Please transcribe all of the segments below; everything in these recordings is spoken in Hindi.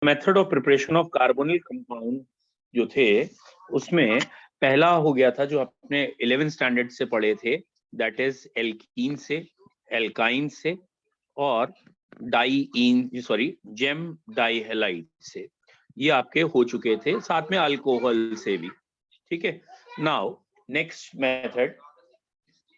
Method of preparation of carbonyl compound जो थे उसमें पहला हो गया था जो अपने 11th स्टैंडर्ड से पढ़े थे, दैट इज एल्कीन से, एल्काइन से और जेम डाइहेलाइड से। ये आपके हो चुके थे, साथ में अल्कोहल से भी। ठीक है, now next method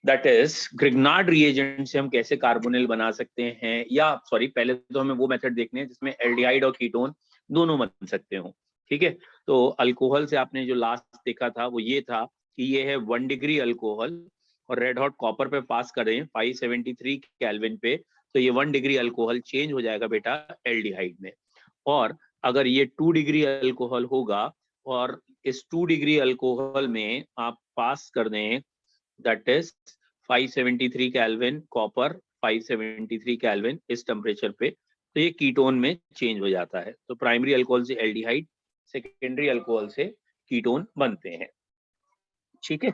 that is Grignard reagent से हम कैसे कार्बोनिल बना सकते हैं, या सॉरी पहले तो हमें वो मेथड देखने हैं जिसमें एल्डिहाइड और कीटोन दोनों बन सकते हो। ठीक है, तो अल्कोहल से आपने जो लास्ट देखा था वो ये था कि ये है 1 डिग्री अल्कोहल और रेड हॉट कॉपर पे पास करें 573 केल्विन पे, तो ये 1 डिग्री अल्कोहल चेंज हो जाएगा बेटा एल्डिहाइड में। और अगर ये 2 डिग्री अल्कोहल होगा और इस 2 डिग्री अल्कोहल में आप पास कर दें that is 573 kelvin copper, 573 kelvin इस टेम्परेचर पे, तो ये कीटोन में चेंज हो जाता है। तो प्राइमरी अल्कोहल से एल्डिहाइड, सेकेंडरी अल्कोहल से कीटोन बनते हैं। ठीक है,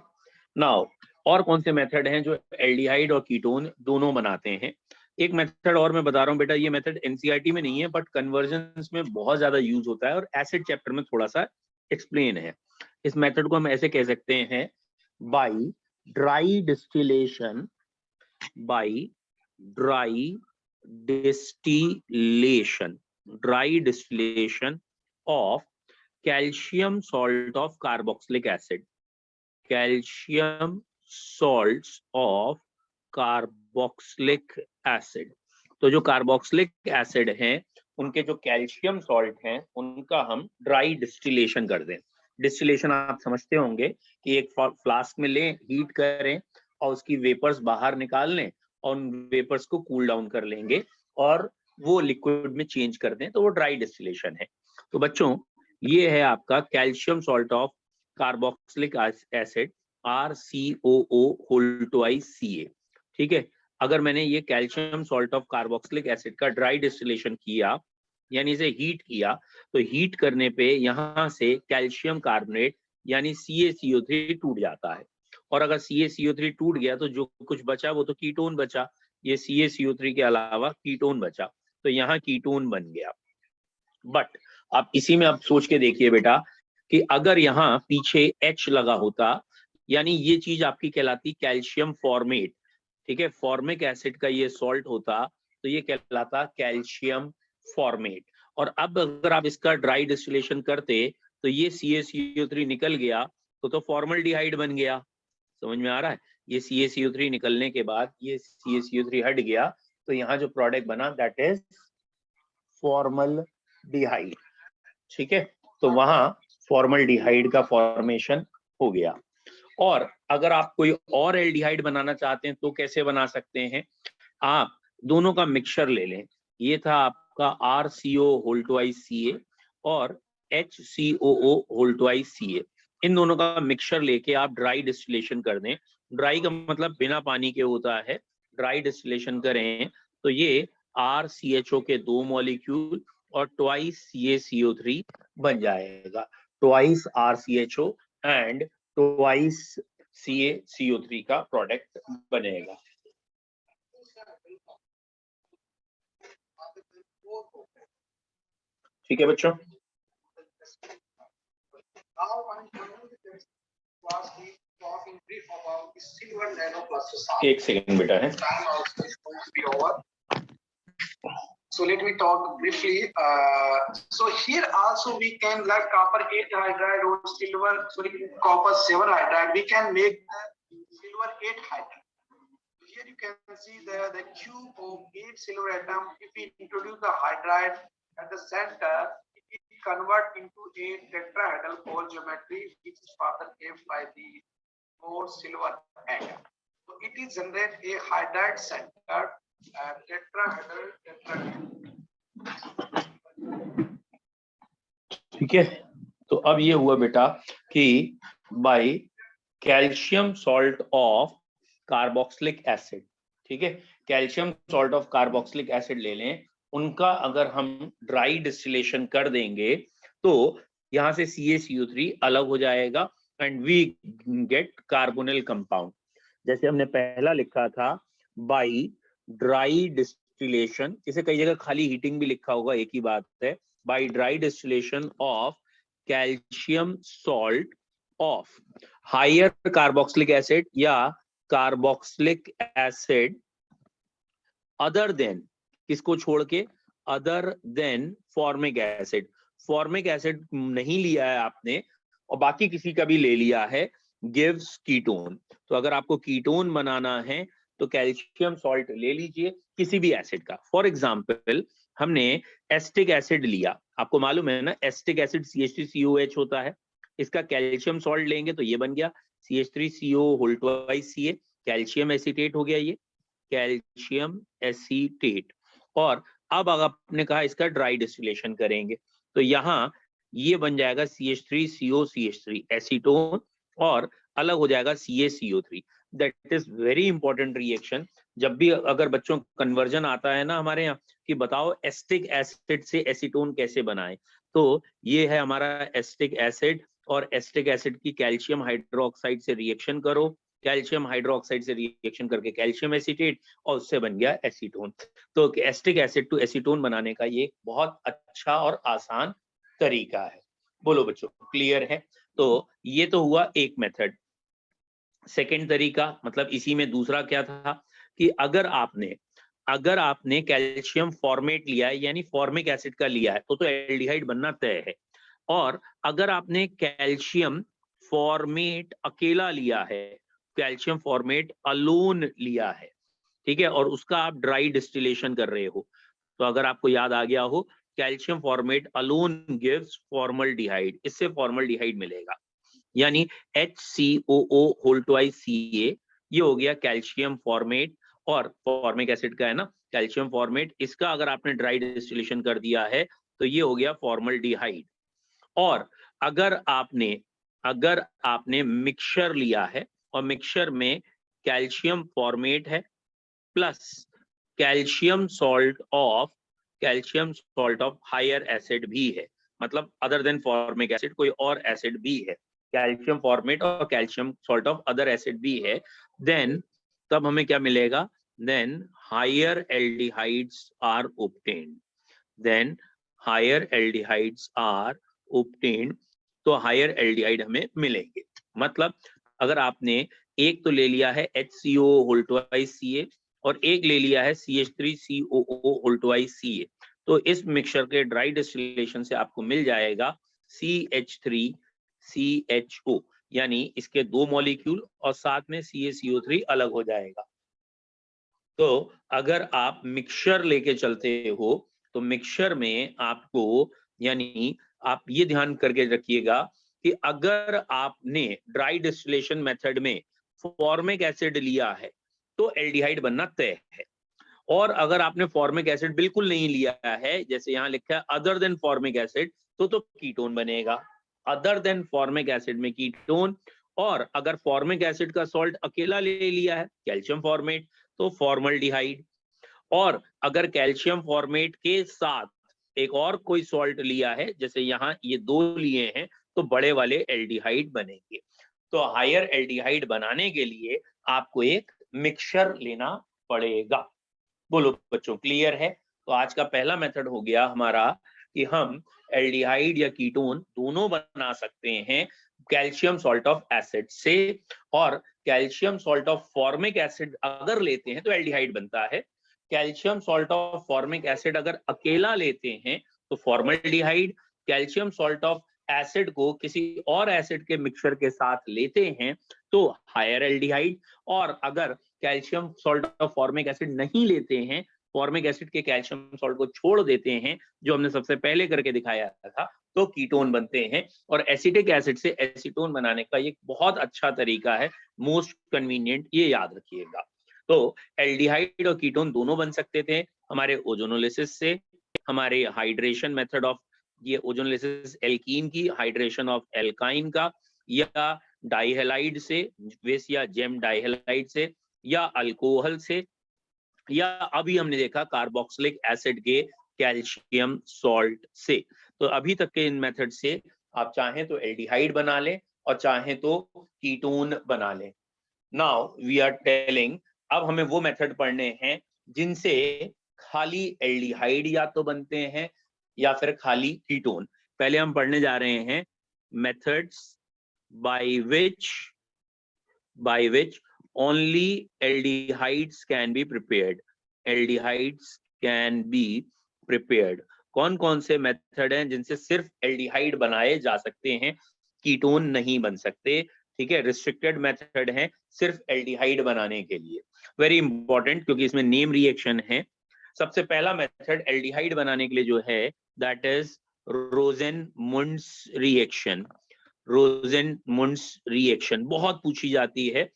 नाउ और कौन से मेथड हैं जो एल्डिहाइड और कीटोन दोनों बनाते हैं? एक मेथड और मैं बता रहा हूँ बेटा, ये मेथड एनसीईआरटी में नहीं है बट कन्वर्जन में बहुत ज्यादा यूज होता है और एसिड चैप्टर में थोड़ा सा एक्सप्लेन है। इस मेथड को हम ऐसे कह सकते हैं, by dry distillation, by dry distillation of calcium salt of carboxylic acid, calcium salts of carboxylic acid। तो जो कार्बोक्सिलिक एसिड हैं उनके जो कैल्शियम सॉल्ट हैं उनका हम ड्राई डिस्टिलेशन कर दें। डिस्टिलेशन आप समझते होंगे कि एक फ्लास्क में लें, हीट करें और उसकी वेपर्स बाहर निकाल लें और उन वेपर्स को कूल डाउन कर लेंगे और वो लिक्विड में चेंज कर दें, तो वो ड्राई डिस्टिलेशन है। तो बच्चों ये है आपका calcium salt of carboxylic acid RCOO whole twice Ca। ठीक है, अगर मैंने ये calcium salt of carboxylic acid का ड्राई डिस्टिलेशन किया यानी इसे हीट किया, तो हीट करने पे यहाँ से कैल्शियम कार्बोनेट यानी CaCO3 टूट जाता है। और अगर CaCO3 टूट गया तो जो कुछ बचा वो तो कीटोन बचा, ये CaCO3 के अलावा कीटोन बचा, तो यहाँ कीटोन बन गया। बट आप इसी में आप सोच के देखिए बेटा कि अगर यहाँ पीछे H लगा होता, यानी ये चीज आपकी कहलाती कैल्शियम फॉर्मेट। ठीक है, फॉर्मिक एसिड का ये सॉल्ट होता तो ये कहलाता कैल्शियम फॉर्मेट। और अब अगर आप इसका ड्राई डिस्टिलेशन करते तो ये CaCO3 निकल गया तो फॉर्मल्डिहाइड बन गया। समझ में आ रहा है? ये CaCO3 निकलने के बाद ये CaCO3 हट गया तो यहाँ जो प्रोडक्ट बना दैट इज फॉर्मल्डिहाइड। ठीक है, तो वहां फॉर्मल्डिहाइड का फॉर्मेशन हो गया। और अगर आप कोई और एल्डिहाइड बनाना चाहते हैं तो कैसे बना सकते हैं? आप दोनों का मिक्सचर ले लें। ये था आपका RCO होल ट्वाइस Ca और HCOO होल ट्वाइस Ca। इन दोनों का मिक्सचर लेके आप ड्राई डिस्टिलेशन कर दें। ड्राई का मतलब बिना पानी के होता है। ड्राई डिस्टिलेशन करें तो ये RCHO के 2 मॉलिक्यूल और ट्वाइस CaCO3 बन जाएगा। Twice RCHO and twice CaCO3 का प्रोडक्ट बनेगा। ठीक है बच्चों, एक सेकेंड बेटा है। So let me talk briefly. So here also we can, like copper 8 hydride or copper 7 hydride, we can make the silver 8 hydride. Here you can see the cube of 8 silver atom. If we introduce the hydride at the center, it convert into a tetrahedral pole geometry, which is further kept by the 4 silver atom. So it is generate a hydride center tetrahedral. ठीक है, तो अब ये हुआ बेटा कि by calcium salt of carboxylic acid. ठीक है, calcium salt of carboxylic acid ले लें, उनका अगर हम ड्राई डिस्टिलेशन कर देंगे तो यहाँ से CaCO3 अलग हो जाएगा and we get carbonyl compound. जैसे हमने पहला लिखा था बाई ड्राई डिस्टिलेशन, इसे कई जगह खाली हीटिंग भी लिखा होगा, एक ही बात है। by dry distillation of calcium salt of higher carboxylic acid या carboxylic acid other than, किसको छोड़ के, other than formic acid. formic acid नहीं लिया है आपने और बाकी किसी का भी ले लिया है, gives ketone. तो अगर आपको कीटोन बनाना है तो कैल्शियम सॉल्ट ले लीजिए किसी भी एसिड का. फॉर एग्जाम्पल हमने एस्टिक एसिड लिया, आपको मालूम है ना एस्टिक एसिड CH3COH होता है, इसका कैल्शियम सॉल्ट लेंगे तो ये बन गया CH3CO whole twice Ca, calcium acetate हो गया ये, कैल्शियम एसीटेट. और अब अगर आपने कहा इसका ड्राई डिस्टिलेशन करेंगे तो यहाँ ये बन जाएगा CH3COCH3 एसीटोन और अलग हो जाएगा CaCO3. That is very important reaction. जब भी अगर बच्चों कन्वर्जन आता है ना हमारे यहाँ कि बताओ एस्टिक एसिड से एसीटोन कैसे बनाएं, तो ये है हमारा एस्टिक एसिड और एस्टिक एसिड की कैल्शियम हाइड्रोक्साइड से रिएक्शन करो, कैल्शियम हाइड्रोक्साइड से रिएक्शन करके कैल्शियम एसीटेट और उससे बन गया एसीटोन. तो एस्टिक एसिड टू एसीटोन बनाने का ये बहुत अच्छा और आसान तरीका है. बोलो बच्चों क्लियर है? तो ये तो हुआ एक मेथड. सेकेंड तरीका मतलब इसी में दूसरा क्या था कि अगर आपने कैल्शियम फॉर्मेट लिया है यानी फॉर्मिक एसिड का लिया है तो एल्डिहाइड बनना तय है. और अगर आपने कैल्शियम फॉर्मेट अकेला लिया है, कैल्शियम फॉर्मेट अलोन लिया है, ठीक है, और उसका आप ड्राई डिस्टिलेशन कर रहे हो, तो अगर आपको याद आ गया हो calcium formate alone gives formaldehyde, इससे फॉर्मल्डिहाइड मिलेगा यानी HCOO होल ट्वाइस Ca, ये हो गया कैल्शियम फॉर्मेट. और फॉर्मिक एसिड का है ना कैल्शियम फॉर्मेट, इसका अगर आपने ड्राई डिस्टिलेशन कर दिया है तो ये हो गया फॉर्मल्डिहाइड. और अगर आपने मिक्सचर लिया है और मिक्सचर में कैल्शियम फॉर्मेट है plus calcium salt of higher acid भी है, मतलब अदर देन फॉर्मिक एसिड कोई और एसिड भी है, कैल्शियम फॉर्मेट और calcium salt of other acid भी है, देन तब हमें क्या मिलेगा, then higher aldehydes are obtained. Then higher aldehydes are obtained, तो हायर एल्डिहाइड हमें मिलेंगे. मतलब अगर आपने एक तो ले लिया है HCO होल ट्वाइस Ca और एक ले लिया है CH3COO होल ट्वाइस Ca, तो इस मिक्सचर के ड्राई डिस्टिलेशन से आपको मिल जाएगा CH3CHO, यानी इसके दो मॉलिक्यूल और साथ में CaCO3 अलग हो जाएगा. तो अगर आप मिक्सचर लेके चलते हो तो मिक्सचर में आपको, यानी आप ये ध्यान करके रखिएगा कि अगर आपने ड्राई डिस्टिलेशन मेथड में फॉर्मिक एसिड लिया है तो एल्डिहाइड बनना तय है. और अगर आपने फॉर्मिक एसिड बिल्कुल नहीं लिया है, जैसे यहाँ लिखा है अदर देन फॉर्मिक एसिड, तो कीटोन बनेगा. अदर देन फॉर्मिक एसिड में कीटोन. और अगर फॉर्मिक एसिड का सॉल्ट अकेला ले लिया है कैल्शियम फॉर्मेट तो फॉर्मल्डिहाइड. और अगर कैल्शियम फॉर्मेट के साथ एक और कोई सॉल्ट लिया है, जैसे यहाँ ये दो लिए हैं, तो बड़े वाले एल्डिहाइड बनेंगे. तो हायर एल्डिहाइड बनाने के लिए आपको एक मिक्सचर लेना पड़ेगा. बोलो बच्चों क्लियर है? तो आज का पहला मेथड हो गया हमारा कि हम एल्डिहाइड या कीटोन दोनों बना सकते हैं कैल्शियम सॉल्ट ऑफ एसिड से. और calcium salt of formic acid अगर लेते हैं तो एल्डिहाइड बनता है. Calcium salt of formic acid अगर अकेला लेते हैं तो formaldehyde. Calcium salt of acid को किसी और एसिड के मिक्सचर के साथ लेते हैं तो हायर एल्डिहाइड. और अगर calcium salt of formic acid नहीं लेते हैं, फॉर्मिक एसिड के कैल्शियम सॉल्ट को छोड़ देते हैं, जो हमने सबसे पहले करके दिखाया था, तो कीटोन बनते हैं. और एसिटिक एसिड से एसीटोन बनाने का ये बहुत अच्छा तरीका है, मोस्ट कन्वीनियंट, ये याद रखिएगा. तो एल्डिहाइड और कीटोन दोनों बन सकते थे हमारे ओजोनोलिसिस से, हमारे हाइड्रेशन मेथड ऑफ ये ओजोनोलिसिस एल्कीन की, हाइड्रेशन ऑफ एल्काइन का, या डाइहेलाइड से, विस या जेम डाइहेलाइड से, या अल्कोहल से, या अभी हमने देखा कार्बोक्सिलिक एसिड के कैल्शियम सॉल्ट से. तो अभी तक के इन मेथड से आप चाहें तो एल्डिहाइड बना लें और चाहें तो कीटोन बना लें. नाउ वी आर टेलिंग, अब हमें वो मेथड पढ़ने हैं जिनसे खाली एल्डिहाइड या तो बनते हैं या फिर खाली कीटोन। पहले हम पढ़ने जा रहे हैं methods by which only aldehydes can be prepared. Aldehydes can be prepared. कौन कौन से मेथड हैं जिनसे सिर्फ एल्डिहाइड बनाए जा सकते हैं, कीटोन नहीं बन सकते। ठीक है, रिस्ट्रिक्टेड मेथड है सिर्फ एल्डिहाइड बनाने के लिए। वेरी इंपॉर्टेंट, क्योंकि इसमें नेम रिएक्शन है। सबसे पहला मेथड एल्डिहाइड बनाने के लिए जो है that is Rosenmund's reaction. रोजेनमुंड्स reaction बहुत पूछी जाती है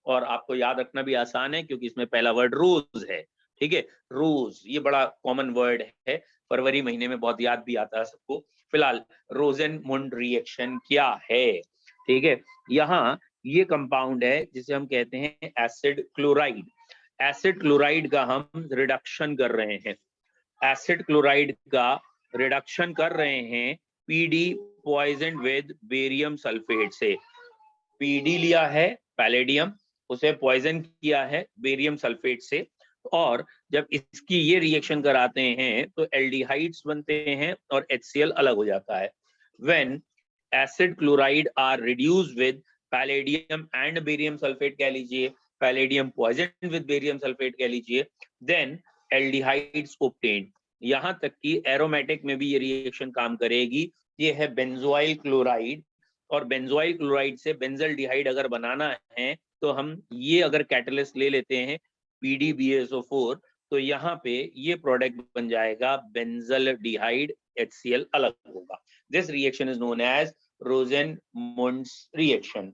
और आपको याद रखना भी आसान है क्योंकि इसमें पहला वर्ड रोज है। ठीक है, रोज ये बड़ा कॉमन वर्ड है, फरवरी महीने में बहुत याद भी आता है सबको। फिलहाल रोजेनमुंड रिएक्शन क्या है? ठीक है, यहाँ ये कंपाउंड है जिसे हम कहते हैं एसिड क्लोराइड। एसिड क्लोराइड का हम रिडक्शन कर रहे हैं। एसिड क्लोराइड का रिडक्शन कर रहे हैं PD poison with barium sulphate से। पीडी लिया है पैलेडियम, उसे पॉइजन किया है बेरियम सल्फेट से, और जब इसकी ये रिएक्शन कराते हैं तो एल्डिहाइड्स बनते हैं और HCl अलग हो जाता है। When acid chloride are reduced with palladium and barium sulphate कह लीजिए, palladium poison with barium sulphate कह लीजिए, देन एल्डिहाइड्स ऑब्टेन्ड। यहां तक कि एरोमेटिक में भी ये रिएक्शन काम करेगी। ये है बेंजोइल क्लोराइड, और बेंजोइल क्लोराइड से बेंजल्डिहाइड अगर बनाना है तो हम ये अगर कैटलिस्ट ले लेते हैं PDBSO4, तो यहाँ पे ये प्रोडक्ट बन जाएगा बेंजल्डिहाइड, HCl अलग होगा। This reaction is known as Rosenmund's reaction.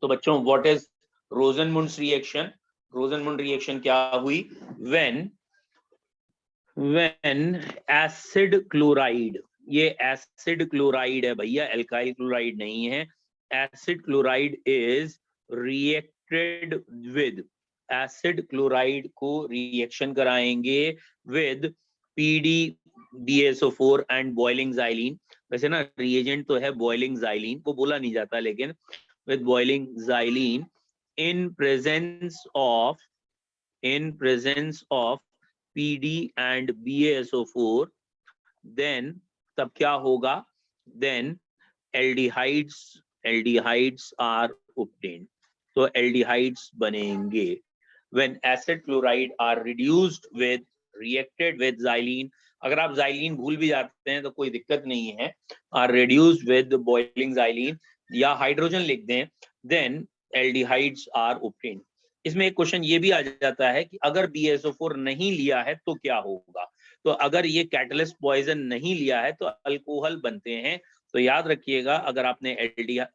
तो बच्चों, what is Rosenmund's reaction? Rosenmund reaction क्या हुई? व्हेन एसिड क्लोराइड, ये एसिड क्लोराइड है भैया, एल्काइल क्लोराइड नहीं है। Acid chloride is reacted with, acid chloride को रिएक्शन कराएंगे with PDBSO4 and boiling xylene। वैसे ना रिएजेंट तो है बॉइलिंग xylene, वो बोला नहीं जाता, लेकिन with boiling xylene in presence of PD and BaSO4, then तब क्या होगा? Then aldehydes are obtained। तो aldehydes बनेंगे when acid chloride are reacted with xylene। अगर आप xylene भूल भी जाते हैं तो कोई दिक्कत नहीं है, are reduced with boiling xylene या हाइड्रोजन लिख दें, then aldehydes are obtained। इसमें एक क्वेश्चन ये भी आ जाता है कि अगर BaSO4 नहीं लिया है तो क्या होगा? तो अगर ये कैटलिस्ट पॉइजन नहीं लिया है तो अल्कोहल बनते हैं। तो याद रखिएगा, अगर आपने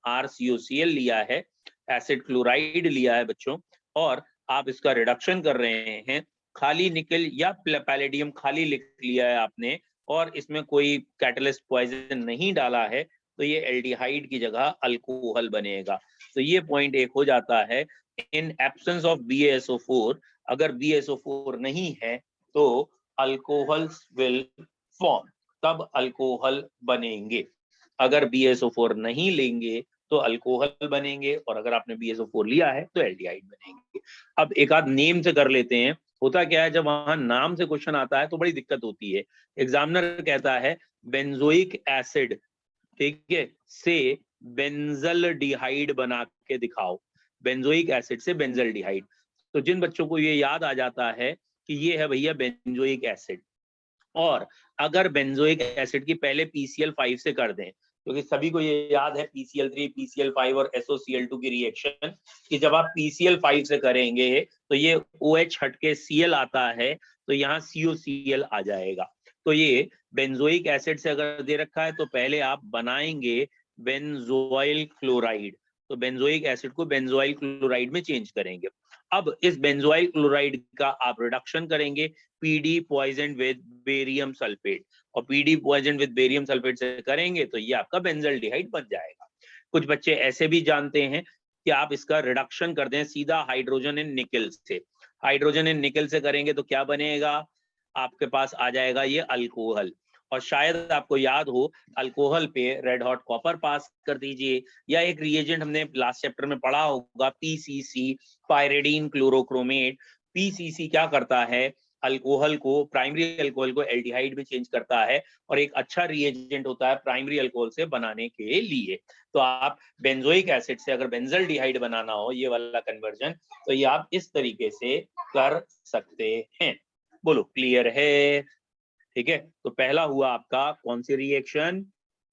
RCOCl लिया है, एसिड क्लोराइड लिया है बच्चों, और आप इसका रिडक्शन कर रहे हैं, खाली निकल या पैलेडियम खाली लिख लिया है आपने, और इसमें कोई कैटलिस्ट पॉइजन नहीं डाला है, तो ये एल्डिहाइड की जगह अल्कोहल बनेगा। तो ये पॉइंट एक हो जाता है। इन एब्सेंस ऑफ BaSO4, अगर BaSO4 नहीं है तो अल्कोहल्स विल फॉर्म, तब अल्कोहल बनेंगे। अगर BaSO4 नहीं लेंगे तो अल्कोहल बनेंगे, और अगर आपने BaSO4 लिया है तो एल्डिहाइड बनेंगे। अब एक आध नेम से कर लेते हैं। होता क्या है, जब वहां नाम से क्वेश्चन आता है तो बड़ी दिक्कत होती है। एग्जामिनर कहता है बेंजोइक एसिड, ठीक है, से बेंजल्डिहाइड बना के दिखाओ, बेंजोइक एसिड से बेंजल्डिहाइड। तो जिन बच्चों को ये याद आ जाता है कि ये है भैया बेंजोइक एसिड, और अगर बेंजोइक एसिड की पहले PCl5 से कर दें, क्योंकि सभी को ये याद है PCl3, PCl5 और SOCl2 की रिएक्शन, कि जब आप PCl5 से करेंगे तो ये OH हट के Cl आता है, तो यहाँ COCl आ जाएगा। तो ये बेंजोइक एसिड से अगर दे रखा है तो पहले आप बनाएंगे बेंजोइल क्लोराइड, तो बेंजोइक एसिड को बेंजोइल क्लोराइड में चेंज करेंगे। अब इस बेंजोइल क्लोराइड का आप रिडक्शन करेंगे PD poison with barium sulphate, और PD poison with barium sulphate से करेंगे तो ये आपका बेंजल्डिहाइड बन जाएगा। कुछ बच्चे ऐसे भी जानते हैं कि आप इसका रिडक्शन कर दें सीधा हाइड्रोजन इन निकल से। हाइड्रोजन इन निकल से करेंगे तो क्या बनेगा? आपके पास आ जाएगा ये अल्कोहल। और शायद आपको याद हो, अल्कोहल पे रेड हॉट कॉपर पास कर दीजिए, या एक रिएजेंट हमने लास्ट चैप्टर में पढ़ा होगा PCC, पायरिडीन क्लोरोक्रोमेट। PCC क्या करता है? अल्कोहल को, प्राइमरी अल्कोहल को एल्डिहाइड में चेंज करता है और एक अच्छा रिएजेंट होता है प्राइमरी अल्कोहल से बनाने के लिए। तो आप बेंजोइक एसिड से अगर बेंजल्डिहाइड बनाना हो, ये वाला कन्वर्जन, तो ये आप इस तरीके से कर सकते हैं। बोलो क्लियर है? ठीक है, तो पहला हुआ आपका कौन सी रिएक्शन?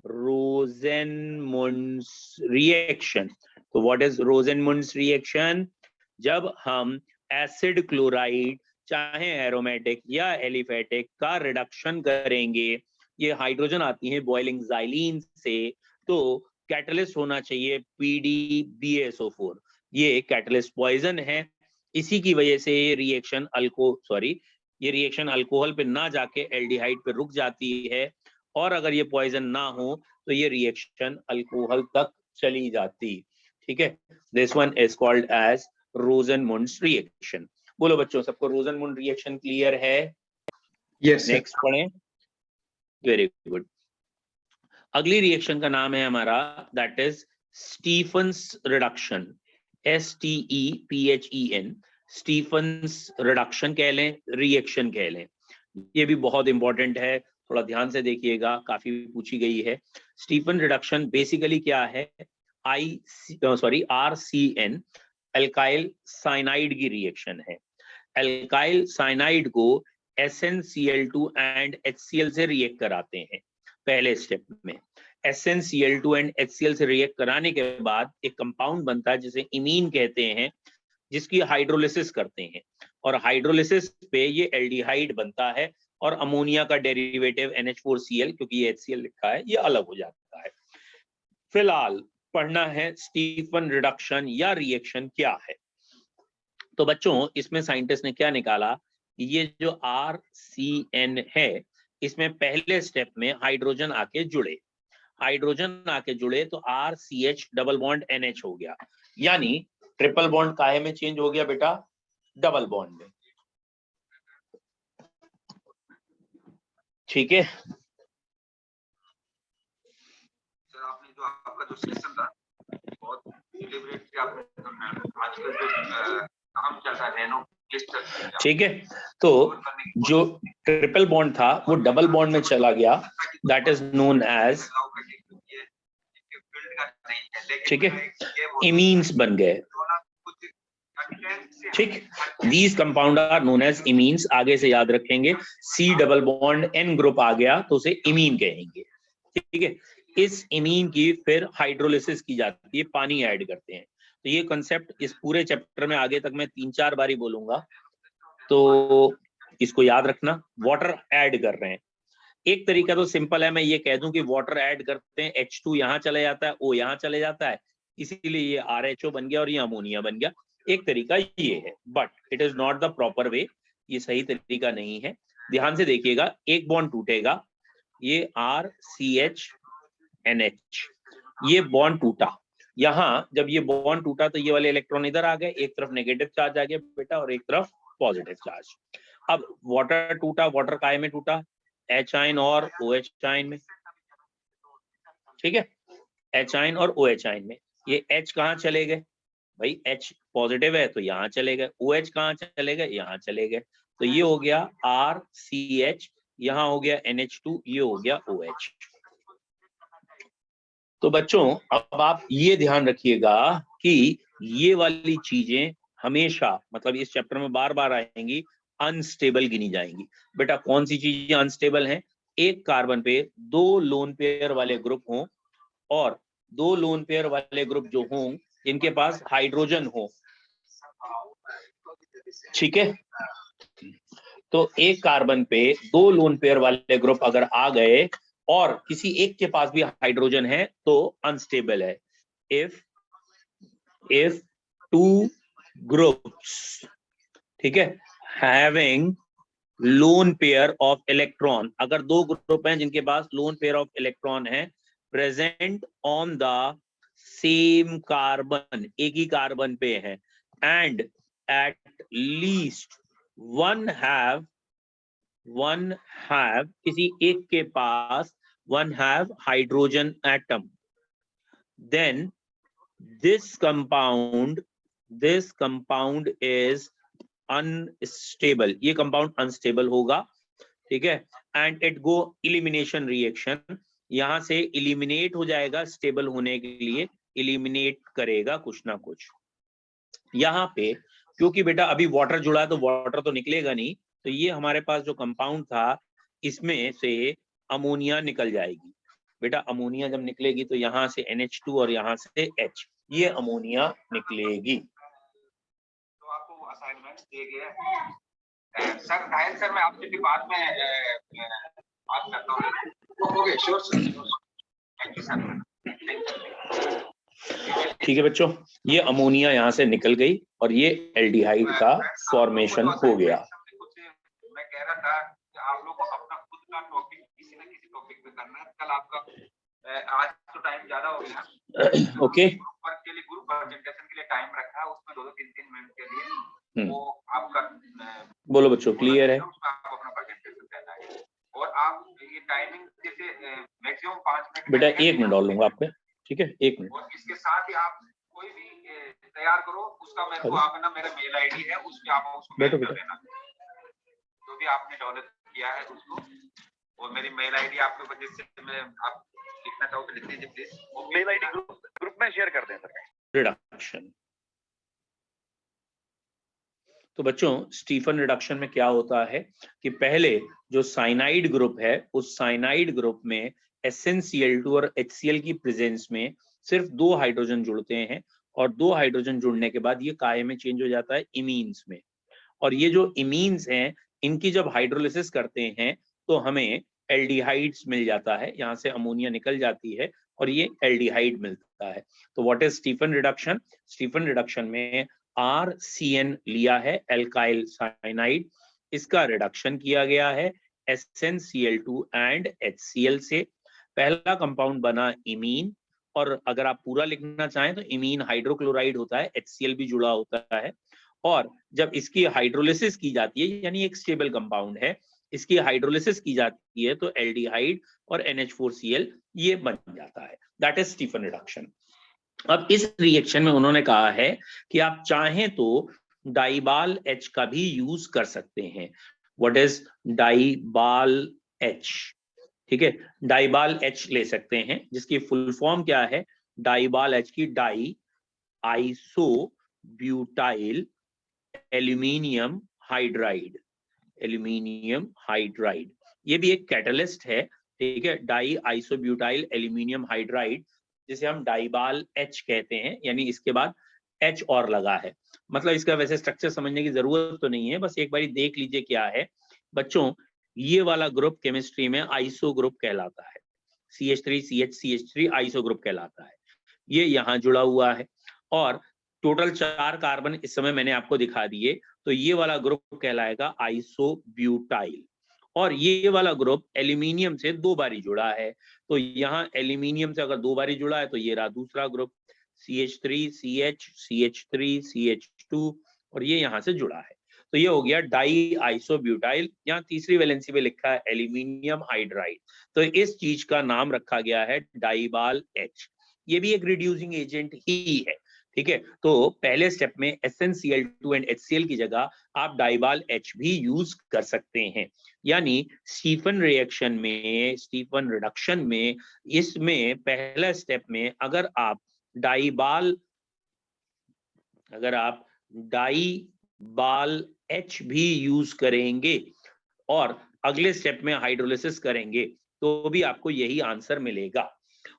रोजेनमुंड्स रिएक्शन। तो व्हाट इज रोजेनमुंड्स रिएक्शन? जब हम एसिड क्लोराइड चाहे एरोमेटिक या एलिफेटिक का रिडक्शन करेंगे, ये हाइड्रोजन आती है बॉइलिंग xylene से, तो कैटलिस्ट होना चाहिए PDBSO4। ये कैटलिस्ट पॉइजन है, इसी की वजह से ये रिएक्शन ये रिएक्शन अल्कोहल पे ना जाके एल्डिहाइड पे रुक जाती है, और अगर ये पॉइजन ना हो तो ये रिएक्शन अल्कोहल तक चली जाती। ठीक है, this one is called as Rosenmund's reaction. बोलो बच्चों, सबको रोजेनमुंड रिएक्शन क्लियर है? Yes sir. नेक्स्ट पढ़ें। Very good. अगली रिएक्शन का नाम है हमारा, that is Stephen's reduction. STEPHEN, Stephen's reduction कह लें, रिएक्शन कह लें। ये भी बहुत इंपॉर्टेंट है, थोड़ा ध्यान से देखिएगा, काफी पूछी गई है। स्टीफन रिडक्शन बेसिकली क्या है? RCN, एल्काइल साइनाइड की रिएक्शन है। एल्काइल साइनाइड को SnCl2 एंड HCl से रिएक्ट कराते हैं पहले स्टेप में। SnCl2 एंड HCl से रिएक्ट कराने के बाद एक कंपाउंड बनता है जिसे इमीन कहते हैं, जिसकी हाइड्रोलिसिस करते हैं, और हाइड्रोलिसिस पे ये एल्डिहाइड बनता है और अमोनिया का डेरिवेटिव NH4Cl, क्योंकि ये HCl लिखा है, ये अलग हो जाता है। फिलहाल पढ़ना है स्टीफन रिडक्शन या रिएक्शन क्या है। तो बच्चों, इसमें साइंटिस्ट ने क्या निकाला, ये जो RCN है, इसमें पहले स्टेप में हाइड्रोजन आके जुड़े, तो RCH डबल बॉन्ड NH हो गया, यानी ट्रिपल बॉन्ड काहे में चेंज हो गया बेटा? डबल बॉन्ड में। ठीक है, सर आपने जो आपका जो सेशन था बहुत डिलिबरेटली आपने आजकल जो काम चल रहा है नैनो क्रिस्टल, ठीक है, तो जो ट्रिपल बॉन्ड था वो डबल बॉन्ड में चला गया, दैट इज नोन एज, ठीक है, इमीन्स बन गए। ठीक, these compound are known as imines. आगे से याद रखेंगे, C double bond N group आ गया तो उसे इमीन कहेंगे। ठीक है, इस इमीन की फिर हाइड्रोलिसिस की जाती है, पानी ऐड करते हैं। तो ये कॉन्सेप्ट इस पूरे चैप्टर में आगे तक मैं 3-4 बारी बोलूंगा, तो इसको याद रखना। वाटर ऐड कर रहे हैं, एक तरीका तो सिंपल है, मैं ये कह दूं कि वाटर ऐड करते हैं, H2 यहाँ चले जाता है, O यहाँ चले जाता है, इसीलिए ये RHO बन गया और ये अमोनिया बन गया। एक तरीका ये है, but it is not the proper way, ये सही तरीका नहीं है। ध्यान से देखिएगा, एक बॉन्ड टूटेगा, ये RCH NH, ये बॉन्ड टूटा, यहाँ जब ये बॉन्ड टूटा तो ये वाले इलेक्ट्रॉन इधर आ गए, एक तरफ नेगेटिव चार्ज आ गया बेटा और एक तरफ पॉजिटिव चार्ज। अब वाटर टूटा, वाटर काय में टूटा? H आयन और OH आयन में। ठीक है, H आयन और OH आयन में। ये H कहाँ चले गए भाई? H पॉजिटिव है तो यहाँ चले गए, OH कहाँ चले गए? यहाँ चले गए, तो ये हो गया RCH, यहाँ हो गया NH2, ये हो गया OH। तो बच्चों, अब आप ये ध्यान रखिएगा कि ये वाली चीजें हमेशा, मतलब इस चैप्टर में बार बार आएंगी, अनस्टेबल गिनी जाएंगी। बेटा कौन सी चीजें अनस्टेबल हैं? एक कार्बन पे 2 लोन पेयर वाले ग्रुप हों, और 2 लोन पेयर वाले ग्रुप जो हों जिनके पास हाइड्रोजन हो। ठीक है, तो एक कार्बन पे 2 लोन पेयर वाले ग्रुप अगर आ गए और किसी एक के पास भी हाइड्रोजन है तो अनस्टेबल है। इफ 2 ग्रुप्स, ठीक है, having lone pair of electron, अगर 2 ग्रुप हैं जिनके पास लोन पेयर ऑफ इलेक्ट्रॉन है present on the same carbon, एक ही कार्बन पे है, and at least one have किसी एक के पास one have hydrogen atom, then this compound is unstable, ये कंपाउंड अनस्टेबल होगा, ठीक है। And it go elimination reaction, यहां से इलिमिनेट हो जाएगा, स्टेबल होने के लिए इलिमिनेट करेगा कुछ ना कुछ। यहाँ पे क्योंकि बेटा अभी वाटर जुड़ा है तो वाटर तो निकलेगा नहीं, तो ये हमारे पास जो कंपाउंड था इसमें से अमोनिया निकल जाएगी। बेटा अमोनिया जब निकलेगी तो यहाँ से NH2 और यहाँ से H, ये अमोनिया निकलेगी। तो आपको असाइनमेंट दिए गए हैं सर। घायल सर, मैं आपसे भी बाद में बात करता हूँ। Okay, sure sir, thank you sir. ठीक है बच्चों, ये अमोनिया यहाँ से निकल गई और ये एल्डिहाइड का फॉर्मेशन हो गया। मैं कह रहा था कि आप लोग को अपना खुद का टॉपिक किसी न किसी टॉपिक पे करना है। कल आपका आज तो टाइम ज्यादा हो गया। ओके, ग्रुप प्रेजेंटेशन के लिए टाइम रखा है, उसमें 2-3 मिनट के लिए वो आपका बोलो बच्चों, क्लियर है? उसमें आप अपना प्रेजेंटेशन देना है और आप ये टाइमिंग जैसे मैक्सिमम 5 मिनट। बेटा 1 मिनट और लूंगा आपके, ठीक है, 1 मिनट। और इसके साथ ही आप कोई भी तैयार करो, उसका मेरे को आप ना, मेरा मेल आईडी है, उस पे आप उसको मेल कर देना जो भी आपने डेवलप किया है उसको। और मेरी मेल आईडी आपके ऊपर, जिससे मैं आप लिखना चाहो तो लिख दीजिए प्लीज। और मेल आईडी ग्रुप में शेयर कर दें सर। रिडक्शन, तो बच्चों स्टीफन रिडक्शन में क्या होता है कि पहले जो साइनाइड ग्रुप है उस साइनाइड ग्रुप में SnCl2 और HCl की प्रेजेंस में सिर्फ 2 हाइड्रोजन जुड़ते हैं और 2 हाइड्रोजन जुड़ने के बाद ये काय में चेंज हो जाता है इमीन्स में। और ये जो इमीन्स हैं इनकी जब हाइड्रोलिसिस करते हैं तो हमें एल्डिहाइड्स मिल जाता है, यहाँ से अमोनिया निकल जाती है और ये एल्डिहाइड मिलता है। तो what is Stephen reduction? Stephen reduction में RCN लिया है, एल्काइल साइनाइड, इसका रिडक्शन किया गया है SnCl2 एंड HCl से। पहला कंपाउंड बना इमीन, और अगर आप पूरा लिखना चाहें तो इमीन हाइड्रोक्लोराइड होता है, HCl भी जुड़ा होता है। और जब इसकी हाइड्रोलिसिस की जाती है, यानी एक स्टेबल कंपाउंड है, इसकी हाइड्रोलिसिस की जाती है तो एल्डिहाइड और NH4Cl ये बन जाता है। That is Stephen reduction. अब इस रिएक्शन में उन्होंने कहा है कि आप चाहें तो डाइबाल H का भी यूज कर सकते हैं। What is डाइबाल H? ठीक है, डाइबाल H ले सकते हैं, जिसकी फुल फॉर्म क्या है? डाइबाल H की diisobutyl aluminium hydride, aluminium hydride, ये भी एक कैटलिस्ट है, ठीक है। डाई आइसोब्यूटाइल एल्यूमिनियम हाइड्राइड, जिसे हम डाइबाल H कहते हैं, यानी इसके बाद H और लगा है। मतलब इसका वैसे स्ट्रक्चर समझने की जरूरत तो नहीं है, बस एक बार देख लीजिए क्या है बच्चों। ये वाला ग्रुप केमिस्ट्री में आइसो ग्रुप कहलाता है, CH3CH आइसो ग्रुप कहलाता है। ये यहाँ जुड़ा हुआ है और टोटल 4 कार्बन इस समय मैंने आपको दिखा दिए, तो ये वाला ग्रुप कहलाएगा आइसोब्यूटाइल। और ये वाला ग्रुप एल्यूमिनियम से 2 बारी जुड़ा है, तो यहाँ एल्यूमिनियम से अगर 2 बारी जुड़ा है तो ये रहा दूसरा ग्रुप CH3CH CH3CH2 और ये यहाँ से जुड़ा है, तो ये हो गया डाई आइसोब्यूटाइल। यहाँ तीसरी वैलेंसी में लिखा है एल्यूमिनियम हाइड्राइड, तो इस चीज का नाम रखा गया है डाइबाल H। ये भी एक रिड्यूसिंग एजेंट ही है, ठीक है। तो पहले स्टेप में SnCl2 एंड HCl की जगह आप डाइबाल H भी यूज कर सकते हैं। यानी स्टीफन रिएक्शन में, स्टीफन रिडक्शन में, इसमें पहला स्टेप में अगर आप डाइबाल H भी यूज करेंगे और अगले स्टेप में हाइड्रोलिसिस करेंगे तो भी आपको यही आंसर मिलेगा।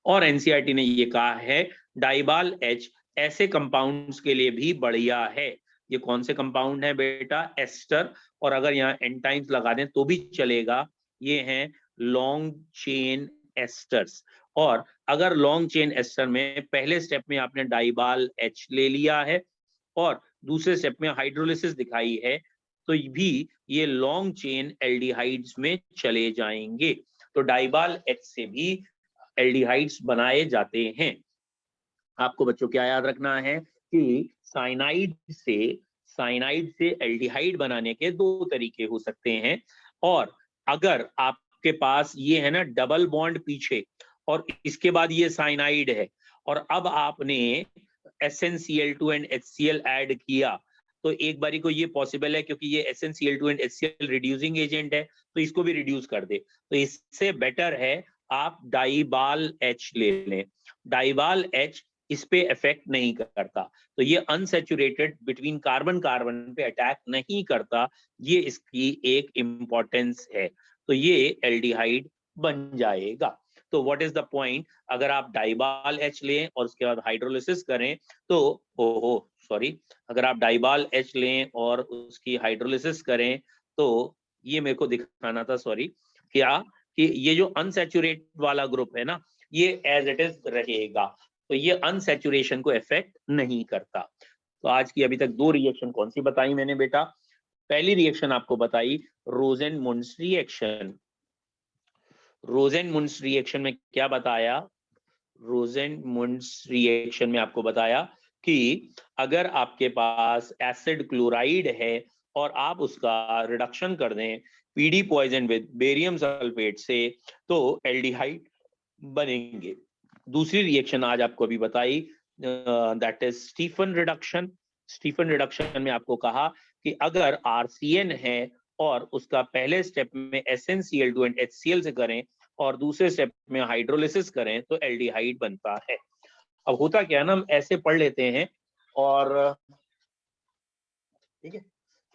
और NCERT ने ये कहा है डाइबाल H ऐसे कंपाउंड्स के लिए भी बढ़िया है। ये कौन से कंपाउंड है बेटा? एस्टर, और अगर यहाँ एंटाइम्स लगा दें तो भी चलेगा, ये हैं लॉन्ग चेन एस्टर्स। और अगर लॉन्ग चेन एस्टर में पहले स्टेप में आपने डाइबाल H ले लिया है और दूसरे स्टेप में हाइड्रोलिसिस दिखाई है तो भी ये लॉन्ग चेन एल्डिहाइड्स में चले जाएंगे। तो डाइबाल H से भी एल्डिहाइड्स बनाए जाते हैं। आपको बच्चों क्या याद रखना है कि साइनाइड से एल्डिहाइड बनाने के 2 तरीके हो सकते हैं। और अगर आपके पास ये है ना डबल बॉन्ड पीछे और इसके बाद ये साइनाइड है और अब आपने SnCl2 एंड HCl ऐड किया, तो एक बारी को ये पॉसिबल है क्योंकि ये SnCl2 and HCl reducing agent है, तो इसको भी रिड्यूस कर दे। तो इससे बेटर है आप डाइबाल H ले लें। डाइबाल H इस पे इफेक्ट नहीं करता, तो ये अनसैचुरेटेड बिटवीन कार्बन कार्बन पे अटैक नहीं करता, ये इसकी एक इंपॉर्टेंस है। तो ये एल्डिहाइड बन जाएगा। तो व्हाट इज द पॉइंट, अगर आप डाइबाल H लें और उसके बाद हाइड्रोलिसिस करें तो सॉरी, अगर आप डाइबाल H लें और उसकी हाइड्रोलिसिस करें तो ये मेरे को दिखाना था, सॉरी, क्या कि ये जो अनसैचुरेट वाला ग्रुप है ना, ये एज इट इज रहेगा, तो ये अनसैचुरेशन को इफेक्ट नहीं करता। तो आज की अभी तक 2 रिएक्शन कौन सी बताई मैंने बेटा? पहली रिएक्शन आपको बताई रोजेनमुंड्स रिएक्शन। रोजेनमुंड्स रिएक्शन में क्या बताया? रोजेनमुंड्स रिएक्शन में आपको बताया कि अगर आपके पास एसिड क्लोराइड है और आप उसका रिडक्शन कर दें PD poison with barium sulphate से, तो एल्डिहाइड बनेंगे। दूसरी रिएक्शन आज आपको अभी बताई, that is Stephen reduction. Stephen reduction में आपको कहा कि अगर RCN है और उसका पहले स्टेप में SnCl2 एंड HCl से करें और दूसरे स्टेप में हाइड्रोलिसिस करें तो एल्डिहाइड बनता है। अब होता क्या है ना, हम ऐसे पढ़ लेते हैं और ठीक है,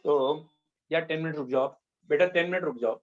तो या 10 मिनट रुक जाओ बेटा, 10 मिनट रुक जाओ,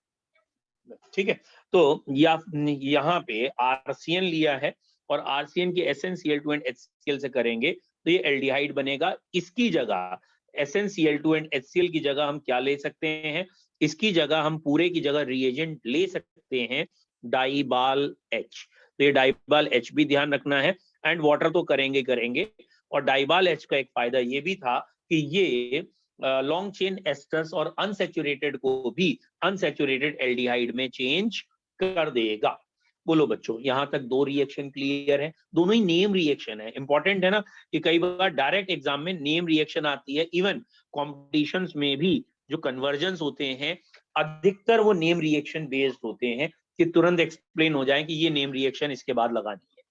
ठीक है। तो यहाँ पे RCN लिया है और RCN की SnCl2 एंड HCl से करेंगे तो ये एल्डिहाइड बनेगा। इसकी जगह SnCl2 एंड HCl की जगह हम क्या ले सकते हैं? इसकी जगह हम पूरे की जगह रिएजेंट ले सकते हैं डाइबाल H। तो ये डाइबाल H भी ध्यान रखना है, एंड वाटर तो करेंगे। और डाइबाल H का एक फायदा ये भी था कि ये लॉन्ग चेन एस्टर्स और अनसैचुरेटेड को भी अनसैचुरेटेड एल्डिहाइड में चेंज कर देगा। बोलो बच्चों, यहां तक 2 रिएक्शन क्लियर है? दोनों ही नेम रिएक्शन है। इंपॉर्टेंट है ना कि कई बार डायरेक्ट एग्जाम में नेम रिएक्शन आती है, इवन कॉम्पिटिशंस में भी जो कन्वर्जन्स होते हैं अधिकतर वो नेम रिएक्शन बेस्ड होते हैं कि तुरंत एक्सप्लेन हो जाए कि ये नेम रिएक्शन इसके बाद लगानी है।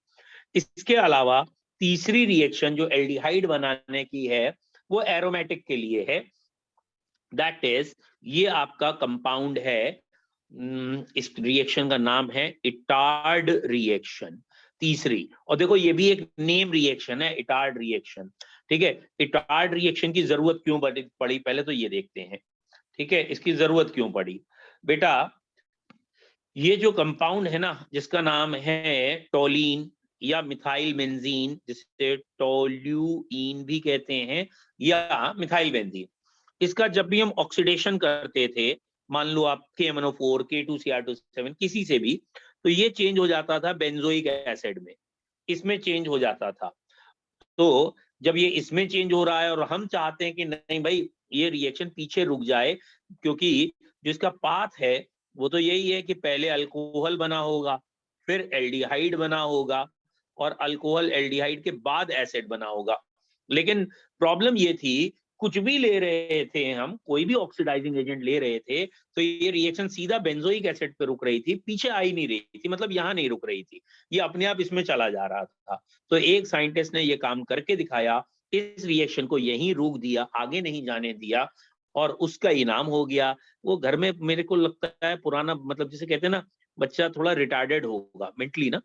इसके अलावा तीसरी रिएक्शन जो एल्डिहाइड बनाने की है वो एरोमेटिक के लिए है, दैट इज ये आपका कंपाउंड है, इस रिएक्शन का नाम है इटार्ड रिएक्शन, तीसरी। और देखो ये भी एक नेम रिएक्शन है, इटार्ड रिएक्शन, ठीक है। इटार्ड रिएक्शन की जरूरत क्यों पड़ी पहले तो ये देखते हैं, ठीक है। इसकी जरूरत क्यों पड़ी बेटा? ये जो कंपाउंड है ना जिसका नाम है टोलीन या मिथाइल बेंजीन, जिसे टोल्यूइन भी कहते हैं या मिथाइल बेंजीन, इसका जब भी हम ऑक्सीडेशन करते थे, मान लो आप KMnO4 K2Cr27 किसी से भी, तो ये चेंज हो जाता था बेंजोइक एसिड में, इसमें चेंज हो जाता था। तो जब ये इसमें चेंज हो रहा है और हम चाहते हैं कि नहीं भाई ये रिएक्शन पीछे रुक जाए, क्योंकि जिसका पाथ है वो तो यही है कि पहले अल्कोहल बना होगा, फिर एल्डिहाइड बना होगा, और अल्कोहल एल्डिहाइड के बाद एसिड बना होगा। लेकिन प्रॉब्लम ये थी, कुछ भी ले रहे थे हम, कोई भी ऑक्सीडाइजिंग एजेंट ले रहे थे, तो ये रिएक्शन सीधा बेंजोइक एसिड पे रुक रही थी, पीछे आ ही नहीं रही थी, मतलब यहाँ नहीं रुक रही थी, ये अपने आप इसमें चला जा रहा था। तो एक साइंटिस्ट ने ये काम करके दिखाया, इस रिएक्शन को यहीं रोक दिया, आगे नहीं जाने दिया, और उसका इनाम हो गया। वो घर में मेरे को लगता है पुराना, मतलब जिसे कहते हैं ना बच्चा थोड़ा रिटार्डेड होगा मेंटली ना,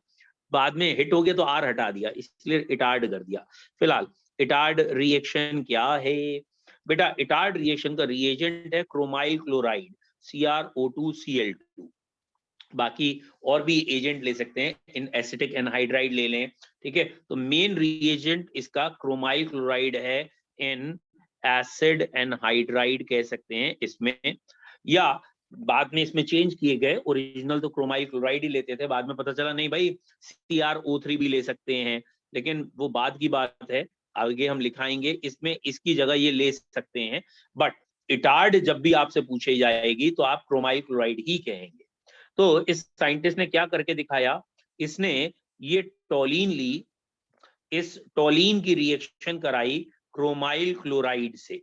बाद में हिट हो गया तो आर हटा दिया, इसलिए इटार्ड कर दिया। फिलहाल इटार्ड रिएक्शन क्या है बेटा? इटार्ड रिएक्शन का रिएजेंट है क्रोमाइल क्लोराइड CrO2Cl2। बाकी और भी एजेंट ले सकते हैं, इन एसिटिक एनहाइड्राइड ले लें, ठीक है। तो मेन रिएजेंट इसका क्रोमाइल क्लोराइड है, इन एसिड एनहाइड्राइड कह सकते हैं इसमें, या बाद में इसमें चेंज किए गए, ओरिजिनल तो क्रोमाइल क्लोराइड ही लेते थे, बाद में पता चला नहीं भाई CrO3 भी ले सकते हैं, लेकिन वो बाद की बात है, आगे हम लिखाएंगे, इसमें इसकी जगह ये ले सकते हैं। बट इटार्ड जब भी आपसे पूछी जाएगी तो आप क्रोमाइल क्लोराइड ही कहेंगे। तो इस साइंटिस्ट ने क्या करके दिखाया, इसने ये टोलीन ली, इस टोलीन की रिएक्शन कराई क्रोमाइल क्लोराइड से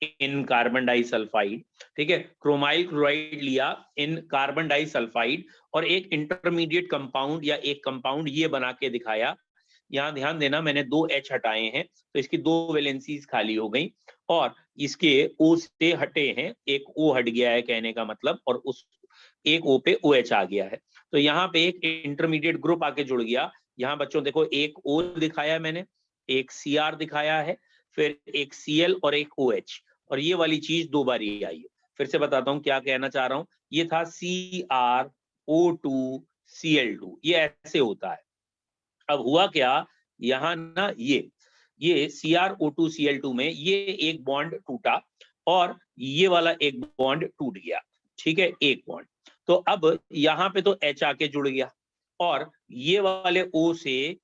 इन कार्बन डाइसल्फाइड, ठीक है। क्रोमाइल क्लोराइड लिया इन कार्बन डाइसल्फाइड और एक इंटरमीडिएट कंपाउंड या एक कंपाउंड ये बना के दिखाया। यहाँ ध्यान देना, मैंने 2 H हटाए हैं तो इसकी 2 वैलेंसीज खाली हो गई, और इसके O से हटे हैं, एक O हट गया है कहने का मतलब, और उस एक O पे OH आ गया है। तो यहाँ पे एक इंटरमीडिएट ग्रुप आके जुड़ गया। यहाँ बच्चों देखो एक O दिखाया है मैंने, एक Cr दिखाया है, फिर एक Cl और एक OH, और ये वाली चीज दो बार ही आई है। फिर से बताता हूँ क्या कहना चाह रहा हूँ। ये था CrO2 Cl2, ये ऐसे होता है। अब हुआ क्या, यहाँ ना ये CrO2 Cl2 में ये एक बॉन्ड टूटा और ये वाला एक बॉन्ड टूट गया, ठीक है, एक बॉन्ड। तो अब यहाँ पे तो H आके जुड़ गया, और ये वाले O से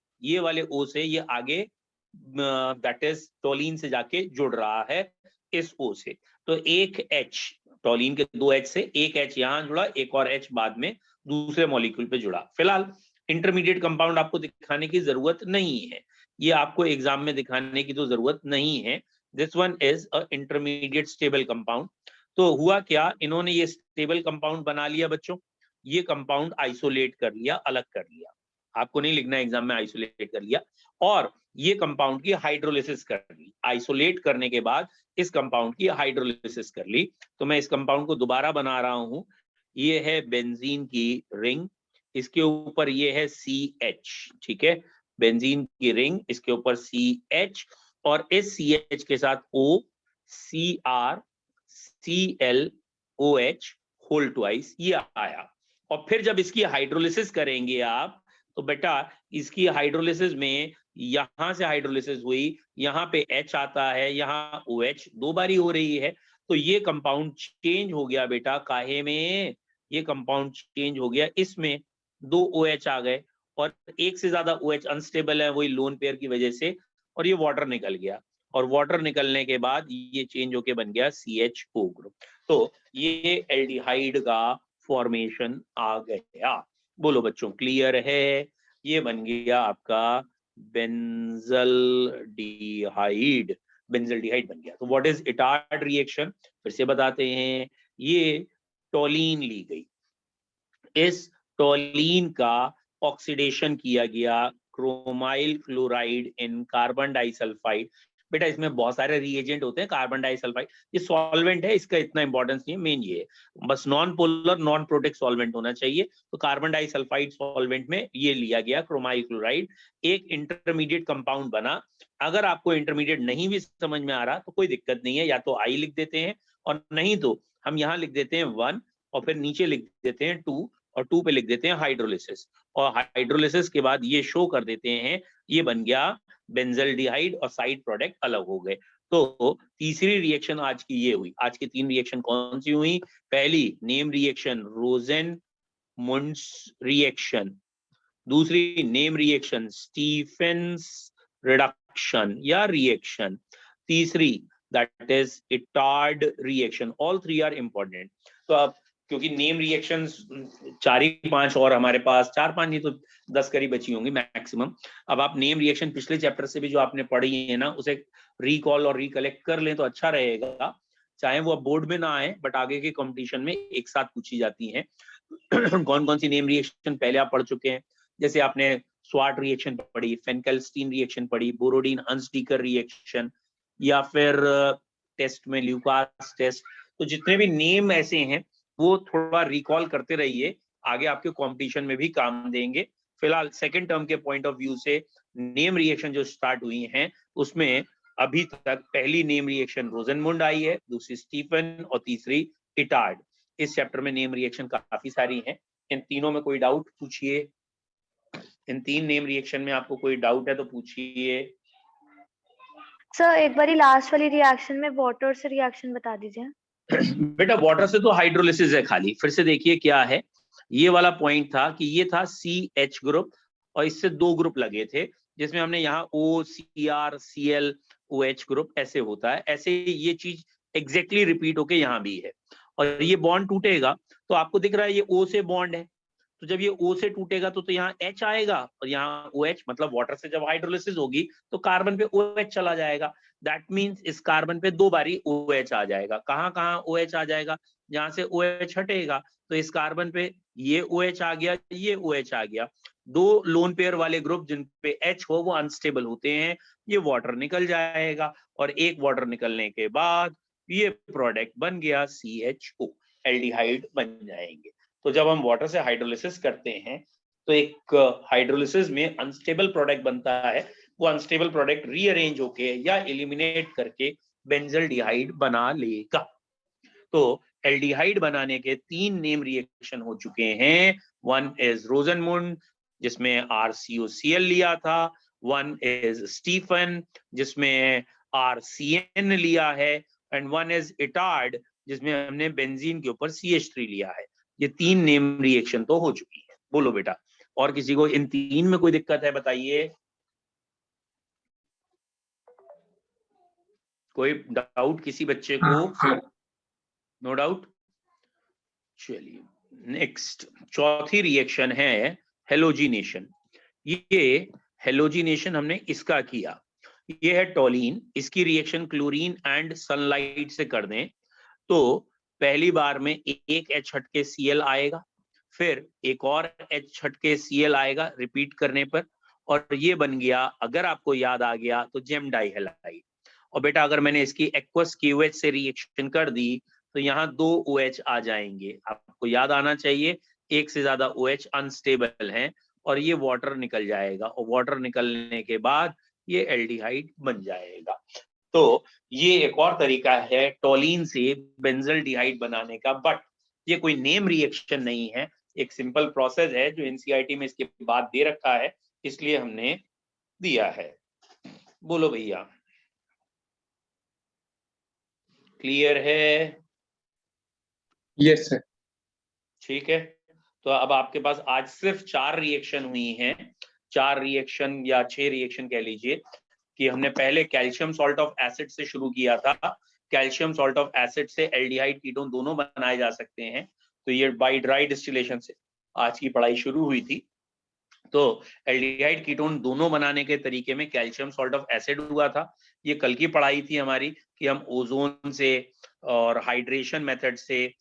ये आगे दैट इज टोलिन से जाके जुड़ रहा है इस O से। तो एक H, टोलिन के दो H से एक H यहाँ जुड़ा, एक और H बाद में दूसरे मॉलिक्यूल पे जुड़ा। फिलहाल इंटरमीडिएट कंपाउंड आपको दिखाने की जरूरत नहीं है, ये आपको एग्जाम में दिखाने की तो जरूरत नहीं है। This one is a intermediate stable compound. तो हुआ क्या, इन्होंने ये स्टेबल कंपाउंड बना लिया बच्चों, ये कंपाउंड आइसोलेट कर लिया, अलग कर लिया, आपको नहीं लिखना एग्जाम में आइसोलेट कर लिया, और ये कंपाउंड की हाइड्रोलिसिस कर ली। आइसोलेट करने के बाद इस कंपाउंड की हाइड्रोलिसिस कर ली। तो मैं इस कंपाउंड को दोबारा बना रहा हूं, ये है बेंजीन की रिंग, इसके ऊपर ये है CH, ठीक है, बेंजीन की रिंग, इसके ऊपर CH, और इस CH के साथ O, Cr, ClOH whole twice, ये आया। और फिर जब इसकी हाइड्रोलिसिस करेंगे आप, तो बेटा इसकी हाइड्रोलिसिस में यहां से हाइड्रोलिसिस हुई, यहाँ पे H आता है, यहाँ OH दो बारी हो रही है, तो ये कंपाउंड चेंज हो गया बेटा, काहे में, ये कंपाउंड चेंज हो गया, इसमें दो OH आ गए, और एक से ज्यादा OH अनस्टेबल है वही लोन पेयर की वजह से, और ये वाटर निकल गया, और वाटर निकलने के बाद ये चेंज होके बन गया CHO ग्रुप। तो ये एल्डिहाइड का फॉर्मेशन आ गया। बोलो बच्चों क्लियर है, ये बन गया आपका बेंजल्डिहाइड, बेंजल्डिहाइड बन गया। तो व्हाट इज इटार्ड रिएक्शन, फिर से बताते हैं, ये टोलीन ली गई, इस टोलीन का ऑक्सीडेशन किया गया chromyl chloride in carbon disulphide. बेटा इसमें बहुत सारे रिएजेंट होते हैं, कार्बन डाइसल्फाइड ये सॉल्वेंट है, इसका इतना इंपॉर्टेंस नहीं है, मेन ये है बस non polar non protic solvent होना चाहिए। तो कार्बन डाइसल्फाइड सॉल्वेंट में ये लिया गया क्रोमाइल क्लोराइड, एक इंटरमीडिएट कंपाउंड बना। अगर आपको इंटरमीडिएट नहीं भी समझ में आ रहा तो कोई दिक्कत नहीं है, या तो I लिख देते हैं, और नहीं तो हम यहाँ लिख देते हैं 1, और फिर नीचे लिख देते हैं 2, और 2 पे लिख देते हैं हाइड्रोलिसिस, और हाइड्रोलिसिस के बाद ये शो कर देते हैं, ये बन गया बेंजल्डिहाइड, और साइड प्रोडक्ट अलग हो गए। तो तीसरी रिएक्शन आज की ये हुई। आज की 3 रिएक्शन कौन सी हुई, पहली नेम रिएक्शन रोजेन-मुंड्स रिएक्शन, दूसरी नेम रिएक्शन स्टीफेंस रिडक्शन या रिएक्शन, तीसरी that is Etard reaction. All 3 are important. तो अब क्योंकि नेम रिएक्शंस 4-5 और हमारे पास, 4-5 नहीं तो 10 करीब बची होंगी मैक्सिमम। अब आप नेम रिएक्शन पिछले चैप्टर से भी जो आपने पढ़ी है ना, उसे रिकॉल और रिकलेक्ट कर लें तो अच्छा रहेगा, चाहे वो अब बोर्ड में ना आए बट आगे के कंपटीशन में एक साथ पूछी जाती हैं। कौन कौन सी नेम रिएक्शन पहले आप पढ़ चुके हैं, जैसे आपने स्वाट रिएक्शन पढ़ी, फेनकेल्स्टीन रिएक्शन पढ़ी, बोरोडीन हंसडीकर रिएक्शन, या फिर टेस्ट में ल्यूकास टेस्ट। तो जितने भी नेम ऐसे हैं वो थोड़ा रिकॉल करते रहिए, आगे आपके कंपटीशन में भी काम देंगे। फिलहाल सेकंड टर्म के पॉइंट ऑफ व्यू से नेम रिएक्शन जो स्टार्ट हुई हैं उसमें अभी तक पहली नेम रिएक्शन रोजेनमुंड आई है, दूसरी स्टीफन, और तीसरी इटार्ड। इस चैप्टर में नेम रिएक्शन काफी सारी हैं, इन तीनों में कोई डाउट पूछिए, इन 3 नेम रिएक्शन में आपको कोई डाउट है तो पूछिए। सर एक बारी लास्ट वाली रिएक्शन में वाटर से रिएक्शन बता दीजिए। बेटा वाटर से तो हाइड्रोलिसिस है खाली, फिर से देखिए क्या है, ये वाला पॉइंट था कि ये था CH ग्रुप, और इससे 2 ग्रुप लगे थे, जिसमें हमने यहाँ O, Cr, Cl, OH group ऐसे होता है, ऐसे ये चीज एग्जैक्टली रिपीट होके यहाँ भी है। और ये बॉन्ड टूटेगा तो आपको दिख रहा है ये O से बॉन्ड है, तो जब ये O से टूटेगा तो यहाँ H आएगा, और यहाँ OH, मतलब वाटर से जब हाइड्रोलिसिस होगी तो कार्बन पे OH चला जाएगा। दैट मीन्स इस कार्बन पे 2 बारी OH आ जाएगा। कहाँ कहाँ OH आ जाएगा, जहां से OH हटेगा, तो इस कार्बन पे ये OH आ गया, ये OH आ गया। दो लोन पेयर वाले ग्रुप जिन पे H हो वो अनस्टेबल होते हैं, ये वाटर निकल जाएगा और एक वाटर निकलने के बाद ये प्रोडक्ट बन गया CHO, एल्डिहाइड बन जाएंगे। तो जब हम वाटर से हाइड्रोलिसिस करते हैं तो एक हाइड्रोलिसिस में अनस्टेबल प्रोडक्ट बनता है, वो अनस्टेबल प्रोडक्ट रीअरेंज होके या एलिमिनेट करके बेंजल्डिहाइड बना लेगा। तो एल्डिहाइड बनाने के 3 नेम रिएक्शन हो चुके हैं। वन इज रोजनमुंड जिसमें RCOCl लिया था, वन इज स्टीफन जिसमें RCN लिया है, एंड वन इज इटार्ड जिसमें हमने बेंजीन के ऊपर CH3 लिया है। ये 3 नेम रिएक्शन तो हो चुकी है। बोलो बेटा, और किसी को इन 3 में कोई दिक्कत है बताइए? कोई डाउट किसी बच्चे को? No doubt. चलिए नेक्स्ट, चौथी रिएक्शन है हेलोजिनेशन। ये हेलोजिनेशन हमने इसका किया, ये है टोलीन, इसकी रिएक्शन क्लोरीन एंड सनलाइट से कर दें तो पहली बार में एक H हट के Cl आएगा, फिर एक और H हट के Cl आएगा रिपीट करने पर, और ये बन गया, अगर आपको याद आ गया तो जेम डाइहेलाइड। और बेटा अगर मैंने इसकी एक्वस KOH से रिएक्शन कर दी तो यहाँ 2 OH आ जाएंगे। आपको याद आना चाहिए एक से ज्यादा OH अनस्टेबल हैं और ये वाटर निकल जाएगा, और वाटर निकलने के बाद ये एल्डिहाइड बन जाएगा। तो ये एक और तरीका है टोलीन से बेंजल्डिहाइड बनाने का, बट ये कोई नेम रिएक्शन नहीं है, एक सिंपल प्रोसेस है जो NCERT में इसके बाद दे रखा है, इसलिए हमने दिया है। बोलो भैया, क्लियर है? Yes sir. ठीक है, तो अब आपके पास आज सिर्फ 4 रिएक्शन हुई हैं, 4 रिएक्शन या 6 रिएक्शन कह लीजिए, कि हमने पहले कैल्शियम सॉल्ट ऑफ एसिड से शुरू किया था। कैल्शियम सॉल्ट ऑफ एसिड से एल्डिहाइड कीटोन दोनों बनाए जा सकते हैं, तो ये बाय ड्राई डिस्टिलेशन से आज की पढ़ाई शुरू हुई थी। तो एल्डिहाइड कीटोन दोनों बनाने के तरीके में कैल्शियम सॉल्ट ऑफ एसिड हुआ था। ये कल की पढ़ाई थी हमारी कि हम ओजोन से और हाइड्रेशन मेथड से,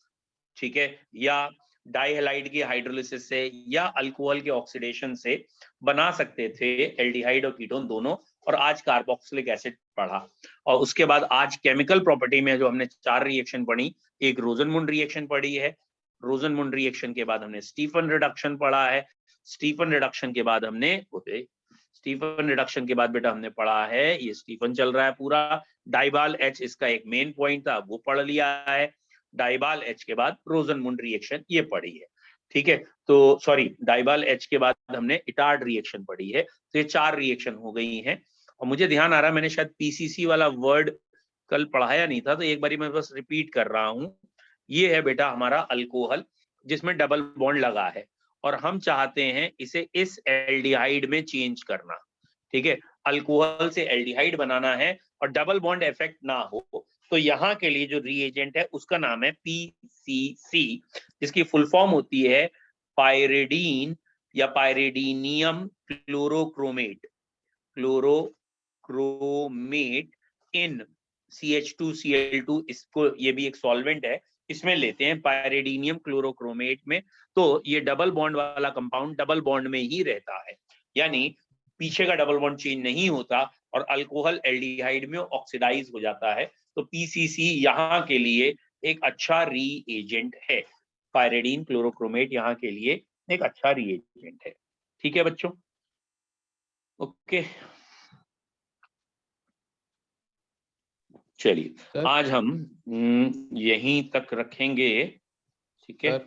ठीक है, या डाइहेलाइड की हाइड्रोलिसिस से या अल्कोहल के ऑक्सीडेशन से बना सकते थे एल्डिहाइड और कीटोन दोनों। और आज कार्बोक्सिलिक एसिड पढ़ा, और उसके बाद आज केमिकल प्रॉपर्टी में जो हमने 4 रिएक्शन पढ़ी, एक रोजनमुंड रिएक्शन पढ़ी है, रोजनमुंड रिएक्शन के बाद हमने स्टीफन रिडक्शन पढ़ा है, स्टीफन रिडक्शन के बाद हमने स्टीफन रिडक्शन के बाद बेटा हमने पढ़ा है, ये स्टीफन चल रहा है पूरा, डाइबाल H इसका एक मेन पॉइंट था वो पढ़ लिया है, डाइबाल H के बाद रोजनमुंड रिएक्शन ये पढ़ी है। ठीक है, तो सॉरी, डाइबाल H के बाद हमने इटार्ड रिएक्शन पढ़ी है। तो ये 4 रिएक्शन हो गई हैं, और मुझे ध्यान आ रहा है मैंने शायद PCC वाला वर्ड कल पढ़ाया नहीं था, तो एक बारी मैं बस रिपीट कर रहा हूं। ये है बेटा हमारा अल्कोहल जिसमें डबल बॉन्ड लगा है, और हम चाहते हैं इसे इस एल्डिहाइड में चेंज करना। ठीक है, अल्कोहल से एल्डिहाइड बनाना है और डबल बॉन्ड इफेक्ट ना हो, तो यहाँ के लिए जो रिएजेंट है उसका नाम है PCC, जिसकी फुल फॉर्म होती है पायरिडीन या पायरिडीनियम क्लोरोक्रोमेट, क्लोरोक्रोमेट इन CH2Cl2, इसको ये भी एक सॉल्वेंट है, इसमें लेते हैं पायरिडीनियम क्लोरोक्रोमेट में। तो ये डबल बॉन्ड वाला कंपाउंड डबल बॉन्ड में ही रहता है, यानी पीछे का डबल बॉन्ड चेंज नहीं होता, और अल्कोहल एल्डिहाइड में ऑक्सीडाइज हो जाता है। तो PCC यहाँ के लिए एक अच्छा रीएजेंट है, पायरिडीन क्लोरोक्रोमेट यहाँ के लिए एक अच्छा रीएजेंट है। ठीक है बच्चों, ओके। चलिए आज हम यहीं तक रखेंगे, ठीक है।